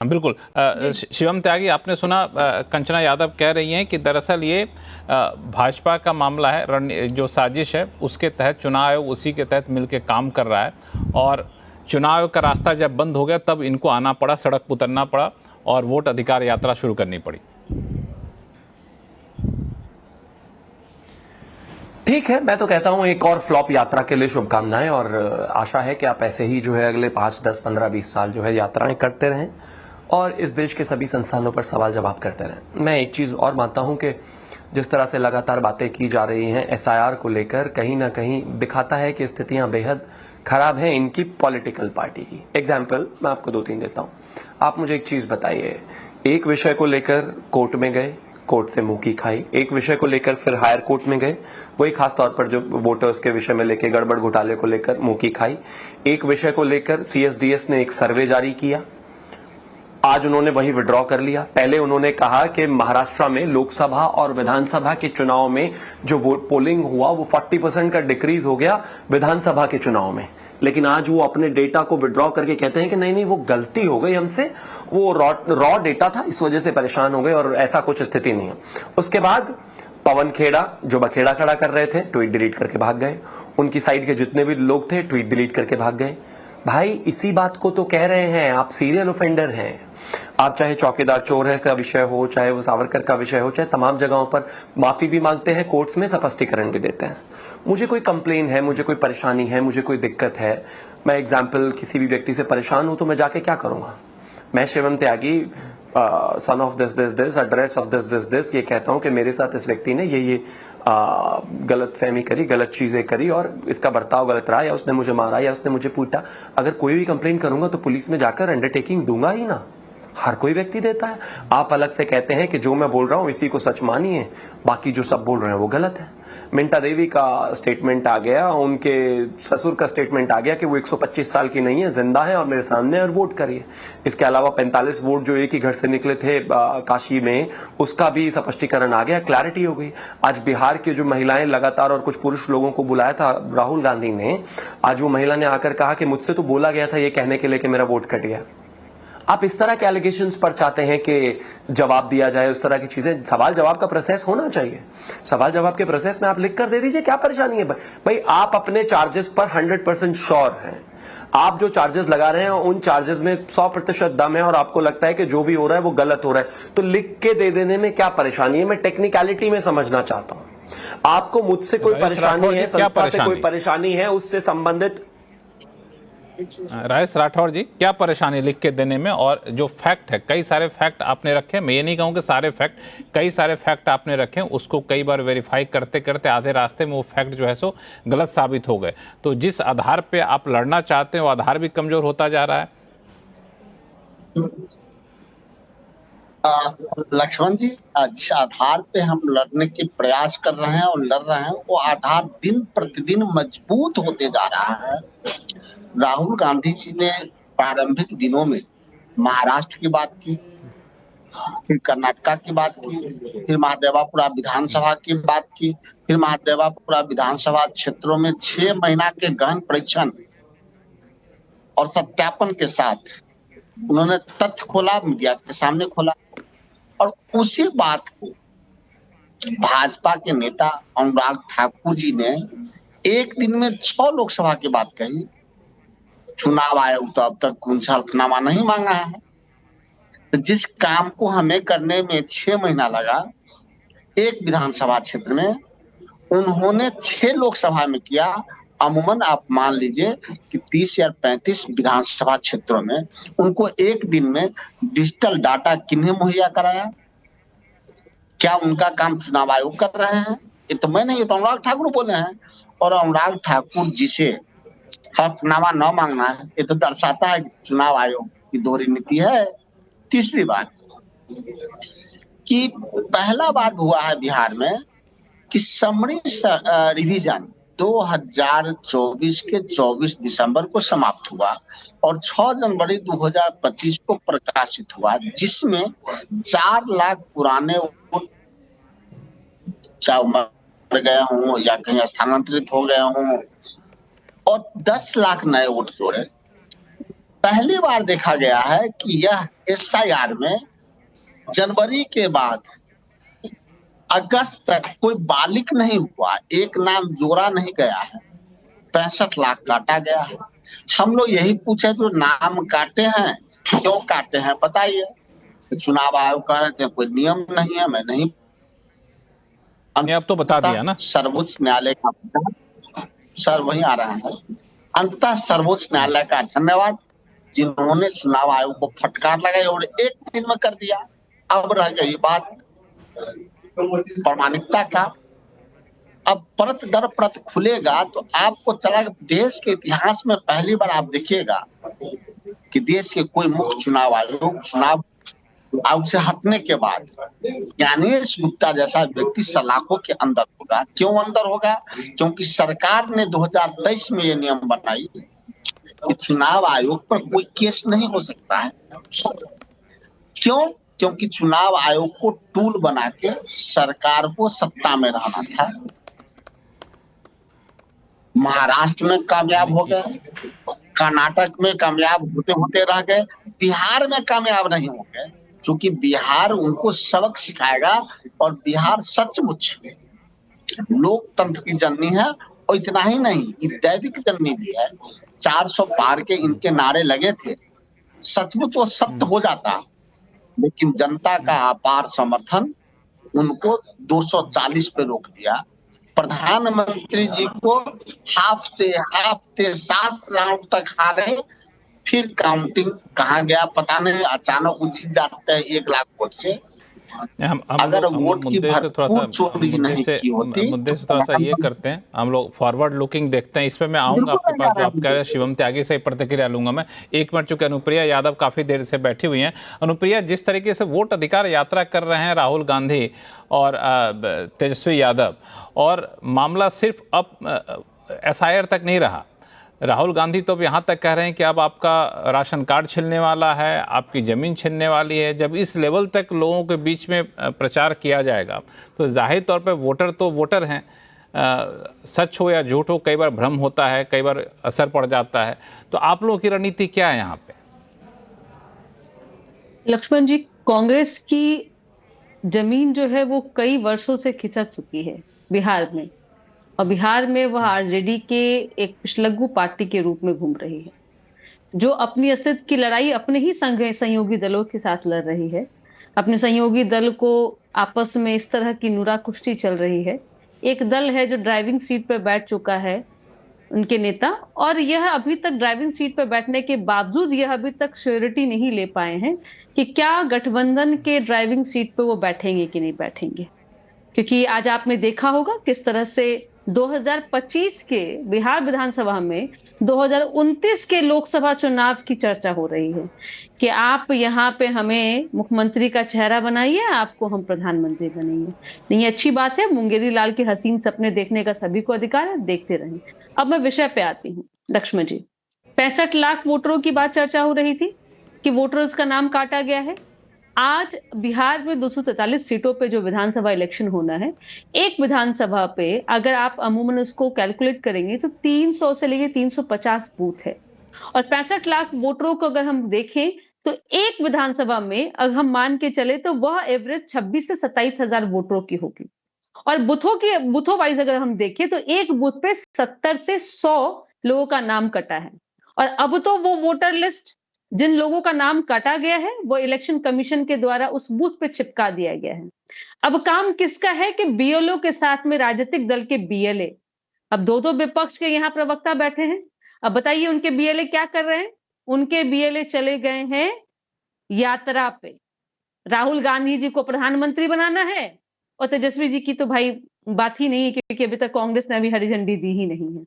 बिल्कुल। शिवम त्यागी, आपने सुना कंचना यादव कह रही हैं कि दरअसल ये भाजपा का मामला है, जो साजिश है उसके तहत चुनाव आयोग उसी के तहत मिलकर काम कर रहा है, और चुनाव आयोग का रास्ता जब बंद हो गया तब इनको आना पड़ा, सड़क पर उतरना पड़ा और वोट अधिकार यात्रा शुरू करनी पड़ी। ठीक है, मैं तो कहता हूं एक और फ्लॉप यात्रा के लिए शुभकामनाएं, और आशा है कि आप ऐसे ही जो है अगले 5, 10, 15, 20 साल जो है यात्राएं करते रहें और इस देश के सभी संस्थानों पर सवाल जवाब करते रहें। मैं एक चीज और मानता हूं कि जिस तरह से लगातार बातें की जा रही हैं एसआईआर को लेकर, कहीं ना कहीं दिखाता है कि स्थितियां बेहद खराब हैं इनकी पॉलिटिकल पार्टी की। एग्जाम्पल मैं आपको 2-3 देता हूं। आप मुझे एक चीज बताइए, एक विषय को लेकर कोर्ट में गए, कोर्ट से मुंह की खाई, एक विषय को लेकर फिर हायर कोर्ट में गए, वही खास तौर पर जो वोटर्स के विषय में लेके गड़बड़ घोटाले को लेकर मुंह की खाई, एक विषय को लेकर सीएसडीएस ने एक सर्वे जारी किया, आज उन्होंने वही विड्रॉ कर लिया। पहले उन्होंने कहा कि महाराष्ट्र में लोकसभा और विधानसभा के चुनाव में जो वोट पोलिंग हुआ वो 40% का डिक्रीज हो गया विधानसभा के चुनाव में, लेकिन आज वो अपने डेटा को विड्रॉ करके कहते हैं कि नहीं वो गलती हो गई हमसे, वो रॉ डेटा था इस वजह से परेशान हो गए और ऐसा कुछ स्थिति नहीं है। उसके बाद पवन खेड़ा जो बखेड़ा खड़ा कर रहे थे, ट्वीट डिलीट करके भाग गए। उनकी साइड के जितने भी लोग थे ट्वीट डिलीट करके भाग गए। भाई इसी बात को तो कह रहे हैं, आप सीरियल ऑफेंडर हैं। आप चाहे चौकीदार चोर है का विषय हो, चाहे वो सावरकर का विषय हो, चाहे तमाम जगहों पर माफी भी मांगते हैं, कोर्ट्स में स्पष्टीकरण भी देते हैं। मुझे कोई कंप्लेन है, मुझे कोई परेशानी है, मुझे कोई दिक्कत है, मैं एग्जाम्पल किसी भी व्यक्ति से परेशान हूं तो मैं जाके क्या करूंगा? मैं Shivam Tyagi son of this address of this ये कहता हूं कि मेरे साथ इस व्यक्ति ने ये गलत फहमी करी, गलत चीजें करी और इसका बर्ताव गलत रहा, या उसने मुझे मारा या उसने मुझे पीटा। अगर कोई भी कंप्लेन करूंगा तो पुलिस में जाकर अंडरटेकिंग दूंगा ही ना। हर कोई व्यक्ति देता है। आप अलग से कहते हैं कि जो मैं बोल रहा हूं इसी को सच मानिए, बाकी जो सब बोल रहे हैं वो गलत है। मिंटा देवी का स्टेटमेंट आ गया, उनके ससुर का स्टेटमेंट आ गया कि वो 125 साल की नहीं है, जिंदा है और मेरे सामने और वोट करिए। इसके अलावा 45 वोट जो एक ही घर से निकले थे काशी में, उसका भी स्पष्टीकरण आ गया, क्लैरिटी हो गई। आज बिहार के जो महिलाएं लगातार और कुछ पुरुष लोगों को बुलाया था राहुल गांधी ने, आज वो महिला ने आकर कहा कि मुझसे तो बोला गया था ये कहने के लिए कि मेरा वोट कट गया। आप इस तरह के एलिगेशंस पर चाहते हैं कि जवाब दिया जाए, उस तरह की चीजें। सवाल जवाब का प्रोसेस होना चाहिए। सवाल जवाब के प्रोसेस में आप लिख कर दे दीजिए, क्या परेशानी है भाई? आप अपने चार्जेस पर 100% श्योर हैं। आप जो चार्जेस लगा रहे हैं उन चार्जेस में 100% दम है और आपको लगता है कि जो भी हो रहा है वो गलत हो रहा है, तो लिख के दे देने में क्या परेशानी है? मैं टेक्निकलिटी में समझना चाहता हूं। आपको मुझसे कोई परेशानी है, संस्था से कोई परेशानी है, उससे संबंधित राजेश राठौर जी, क्या परेशानी लिख के देने में? और जो फैक्ट है, कई सारे फैक्ट आपने रखे, मैं ये नहीं कहूँ कि सारे फैक्ट, कई सारे फैक्ट आपने रखे, उसको कई बार वेरीफाई करते करते आधे रास्ते में वो फैक्ट जो है सो गलत साबित हो गए, तो जिस आधार पे आप लड़ना चाहते हैं वो आधार भी कमजोर होता जा रहा है। लक्ष्मण जी, जिस आधार पे हम लड़ने के प्रयास कर रहे हैं और लड़ रहे हैं वो आधार दिन प्रतिदिन मजबूत होते जा रहा है। राहुल गांधी जी ने प्रारंभिक दिनों में महाराष्ट्र की बात की, फिर कर्नाटक की बात की, फिर महादेवापुरा विधानसभा की बात की, फिर महादेवापुरा विधानसभा क्षेत्रों में 6 महीना के गहन परीक्षण और सत्यापन के साथ उन्होंने तथ्य खोला, मीडिया के सामने खोला, और उसी बात को भाजपा के नेता अनुराग ठाकुर जी ने एक दिन में 6 लोकसभा की बात कही। चुनाव आयोग तो अब तक उनसे हल्फनामा नहीं मांगा है। तो जिस काम को हमें करने में 6 महीना लगा एक विधानसभा क्षेत्र में, उन्होंने 6 लोकसभा में किया। अमूमन आप मान लीजिए कि 30 या 35 विधानसभा क्षेत्रों में उनको एक दिन में डिजिटल डाटा किन्हें मुहैया कराया? क्या उनका काम चुनाव आयोग कर रहे हैं? ये तो मैं नहीं, ये तो अनुराग ठाकुर बोले हैं। और अनुराग ठाकुर जी से हल्फनामा न मांगना है, ये तो दर्शाता है कि चुनाव आयोग की दोहरी नीति है। तीसरी बात कि पहला बार हुआ है बिहार में कि समरी रिवीजन 2024 के 24 दिसंबर को समाप्त हुआ और 6 जनवरी 2025 को प्रकाशित हुआ, जिसमें 4 लाख पुराने वोट चाहे मर गए हों या कहीं स्थानांतरित हो गए हों और 10 लाख नए वोट जोड़े। पहली बार देखा गया है कि यह एसआईआर में जनवरी के बाद अगस्त तक कोई बालिक नहीं हुआ, एक नाम जोड़ा नहीं गया है, 65 लाख काटा गया है। हम लोग यही पूछे जो नाम काटे हैं क्यों काटे हैं बताइए। चुनाव आयोग कह रहे थे कोई नियम नहीं है, मैं नहीं। ये अब तो बता दिया ना। सर्वोच्च न्यायालय का सर वही आ रहा है। अंततः सर्वोच्च न्यायालय का धन्यवाद जिन्होंने चुनाव आयोग को फटकार लगाई और एक दिन में कर दिया। अब रह गई बात प्रामाणिकता का। अब परत दर परत खुलेगा तो आपको चला देश के इतिहास में पहली बार आप देखिएगा कि देश के कोई मुख्य चुनाव आयोग चुनाव आयोग से हटने के बाद ज्ञानेश गुप्ता जैसा व्यक्ति सलाखों के अंदर होगा। क्यों अंदर होगा? क्योंकि सरकार ने 2023 में ये नियम बनाई कि चुनाव आयोग पर कोई केस नहीं हो सकता है। क्यों? क्योंकि चुनाव आयोग को टूल बना के सरकार को सत्ता में रहना था। महाराष्ट्र में कामयाब हो गए, कर्नाटक में कामयाब होते होते रह गए, बिहार में कामयाब नहीं हो गए क्योंकि बिहार उनको सबक सिखाएगा और बिहार सचमुच लोकतंत्र की जननी है। और इतना ही नहीं, ये दैविक जननी भी है। 400 पार के इनके नारे लगे थे, सचमुच वो सत्य हो जाता, लेकिन जनता का अपार समर्थन उनको 240 पे रोक दिया। प्रधानमंत्री जी को हाफते 7 राउंड तक हारे, फिर काउंटिंग कहाँ गया पता नहीं, अचानक उठ जाते हैं 1 लाख वोट से। अगर वोट की भरपूर चोरी नहीं की होती, मुद्दे से थोड़ा सा ये करते हैं, हम लोग फॉरवर्ड लुकिंग देखते हैं। इस पे मैं आऊंगा आपके पास, जो आप कह रहे हैं शिवम त्यागी से प्रतिक्रिया लूंगा मैं। 1 मिनट, चूंकि अनुप्रिया यादव काफी देर से बैठी हुई हैं। अनुप्रिया, जिस तरीके से वोट अधिकार यात्रा कर रहे हैं राहुल गांधी और तेजस्वी यादव, और मामला सिर्फ अब एसआईआर तक नहीं रहा, राहुल गांधी तो अब यहाँ तक कह रहे हैं कि अब आपका राशन कार्ड छिनने वाला है, आपकी ज़मीन छिनने वाली है। जब इस लेवल तक लोगों के बीच में प्रचार किया जाएगा तो जाहिर तौर पे वोटर तो वोटर हैं, सच हो या झूठ हो, कई बार भ्रम होता है, कई बार असर पड़ जाता है। तो आप लोगों की रणनीति क्या है यहाँ पे? लक्ष्मण जी, कांग्रेस की जमीन जो है वो कई वर्षों से खिसक चुकी है बिहार में, और बिहार में वह आरजेडी के एक पिछलग्गू पार्टी के रूप में घूम रही है, जो अपनी अस्तित्व की लड़ाई अपने ही सहयोगी दलों के साथ लड़ रही है। अपने सहयोगी दल को आपस में इस तरह की नुरा कुश्ती चल रही है। एक दल है जो ड्राइविंग सीट पर बैठ चुका है, उनके नेता, और यह अभी तक ड्राइविंग सीट पर बैठने के बावजूद यह अभी तक श्योरिटी नहीं ले पाए हैं कि क्या गठबंधन के ड्राइविंग सीट पर वो बैठेंगे कि नहीं बैठेंगे। क्योंकि आज आपने देखा होगा किस तरह से 2025 के बिहार विधानसभा में 2029 के लोकसभा चुनाव की चर्चा हो रही है कि आप यहाँ पे हमें मुख्यमंत्री का चेहरा बनाइए, आपको हम प्रधानमंत्री बनाइए। नहीं, अच्छी बात है, मुंगेरी लाल के हसीन सपने देखने का सभी को अधिकार है, देखते रहें। अब मैं विषय पे आती हूँ लक्ष्मण जी। 65 लाख वोटरों की बात चर्चा हो रही थी कि वोटर्स का नाम काटा गया है। आज बिहार में 243 सीटों पे जो विधानसभा इलेक्शन होना है, एक विधानसभा पे अगर आप अमूमन उसको कैलकुलेट करेंगे तो 300 से लेके 350 बूथ है, और 65 लाख वोटरों को अगर हम देखें तो एक विधानसभा में अगर हम मान के चले तो वह एवरेज 26 से 27 हजार वोटरों की होगी। और बूथों वाइज अगर हम देखें तो एक बूथ पे 70 से 100 लोगों का नाम कटा है। और अब तो वो वोटर लिस्ट जिन लोगों का नाम काटा गया है वो इलेक्शन कमीशन के द्वारा उस बूथ पे चिपका दिया गया है। अब काम किसका है कि बीएलओ के साथ में राजनीतिक दल के बीएलए, अब दो विपक्ष के यहाँ प्रवक्ता बैठे हैं। अब बताइए उनके बीएलए क्या कर रहे हैं? उनके बीएलए चले गए हैं यात्रा पे। राहुल गांधी जी को प्रधानमंत्री बनाना है, और तेजस्वी जी की तो भाई बात ही नहीं है, क्योंकि अभी तक कांग्रेस ने अभी हरी झंडी दी ही नहीं है।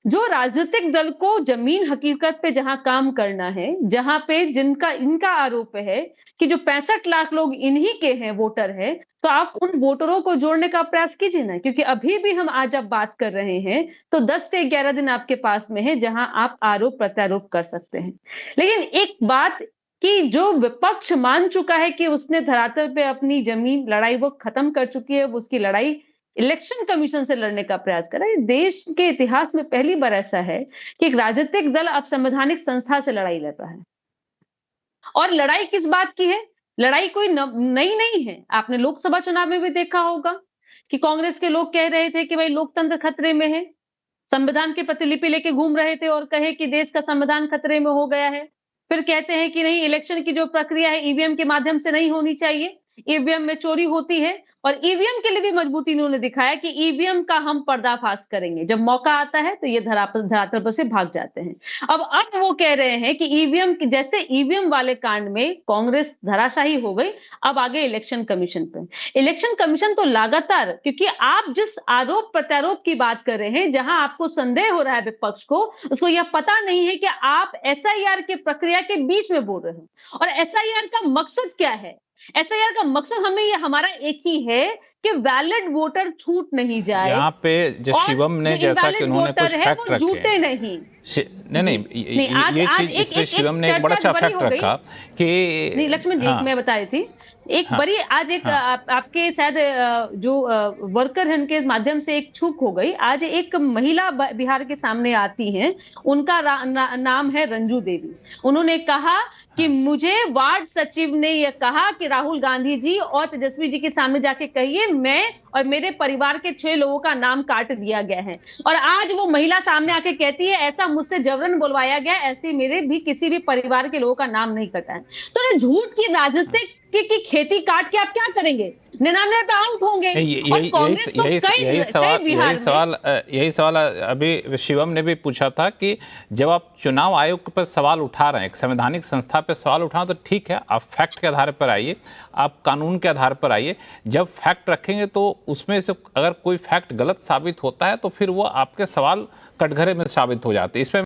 जो राजनीतिक दल को जमीन हकीकत पे जहां काम करना है, जहां पे जिनका इनका आरोप है कि जो 65 लाख लोग इन्हीं के हैं, वोटर है, तो आप उन वोटरों को जोड़ने का प्रयास कीजिए ना। क्योंकि अभी भी हम आज अब बात कर रहे हैं तो 10 से 11 दिन आपके पास में है जहां आप आरोप प्रत्यारोप कर सकते हैं। लेकिन एक बात कि जो विपक्ष मान चुका है कि उसने धरातल पे अपनी जमीन लड़ाई वो खत्म कर चुकी है, उसकी लड़ाई इलेक्शन कमीशन से लड़ने का प्रयास कर रहा है। देश के इतिहास में पहली बार ऐसा है कि एक राजनीतिक दल अब संवैधानिक संस्था से लड़ाई लड़ रहा है। और लड़ाई किस बात की है? लड़ाई कोई नई नहीं है। आपने लोकसभा चुनाव में भी देखा होगा कि कांग्रेस के लोग कह रहे थे कि भाई लोकतंत्र खतरे में है, संविधान की प्रतिलिपि लेके घूम रहे थे और कहे कि देश का संविधान खतरे में हो गया है। फिर कहते हैं कि नहीं, इलेक्शन की जो प्रक्रिया है ईवीएम के माध्यम से नहीं होनी चाहिए, ईवीएम में चोरी होती है। और ईवीएम के लिए भी मजबूती इन्होंने दिखाया कि ईवीएम का हम पर्दाफाश करेंगे। जब मौका आता है तो ये धरातल पर से भाग जाते हैं। अब वो कह रहे हैं कि ईवीएम, जैसे ईवीएम वाले कांड में कांग्रेस धराशायी हो गई, अब आगे इलेक्शन कमीशन पे। इलेक्शन कमीशन तो लगातार, क्योंकि आप जिस आरोप प्रत्यारोप की बात कर रहे हैं, जहां आपको संदेह हो रहा है विपक्ष को, उसको यह पता नहीं है कि आप एसआईआर के प्रक्रिया के बीच में बोल रहे हो। और एसआईआर का मकसद क्या है? एसआईआर का मकसद हमारा एक ही है कि वैलिड वोटर छूट नहीं जाए। यहाँ पे जो शिवम ने, जैसा कि उन्होंने कुछ फैक्ट रखे, झूठे नहीं। नहीं, ये चीज इस पे शिवम ने एक बड़ा अच्छा फैक्ट रखा कि नहीं लक्ष्मण जी, मैं बता रही थी एक बड़ी आज एक आपके शायद जो वर्कर हैं उनके माध्यम से एक चूक हो गई। आज एक महिला बिहार के सामने आती हैं, उनका नाम है रंजू देवी। उन्होंने कहा कि मुझे वार्ड सचिव ने यह कहा कि राहुल गांधी जी और तेजस्वी जी के सामने जाके कहिए मैं और मेरे परिवार के 6 लोगों का नाम काट दिया गया है। और आज वो महिला सामने आके कहती है ऐसा मुझसे जबरन बुलवाया गया, ऐसे मेरे भी किसी भी परिवार के लोगों का नाम नहीं कटा है। तो झूठ की राजनीतिक की खेती काट के आप क्या करेंगे? 99 पे आउट होंगे। यही सवाल अभी शिवम ने भी पूछा था कि जब आप चुनाव आयोग पर सवाल उठा रहे हैं, एक संवैधानिक संस्था पर सवाल उठाना तो ठीक है, आप फैक्ट के आधार पर आइए, आप कानून के आधार पर आइए। जब फैक्ट रखेंगे तो उसमें से अगर कोई फैक्ट गलत साबित होता है तो फिर वो आपके सवाल कटघरे में साबित हो जाते हैं। इस पे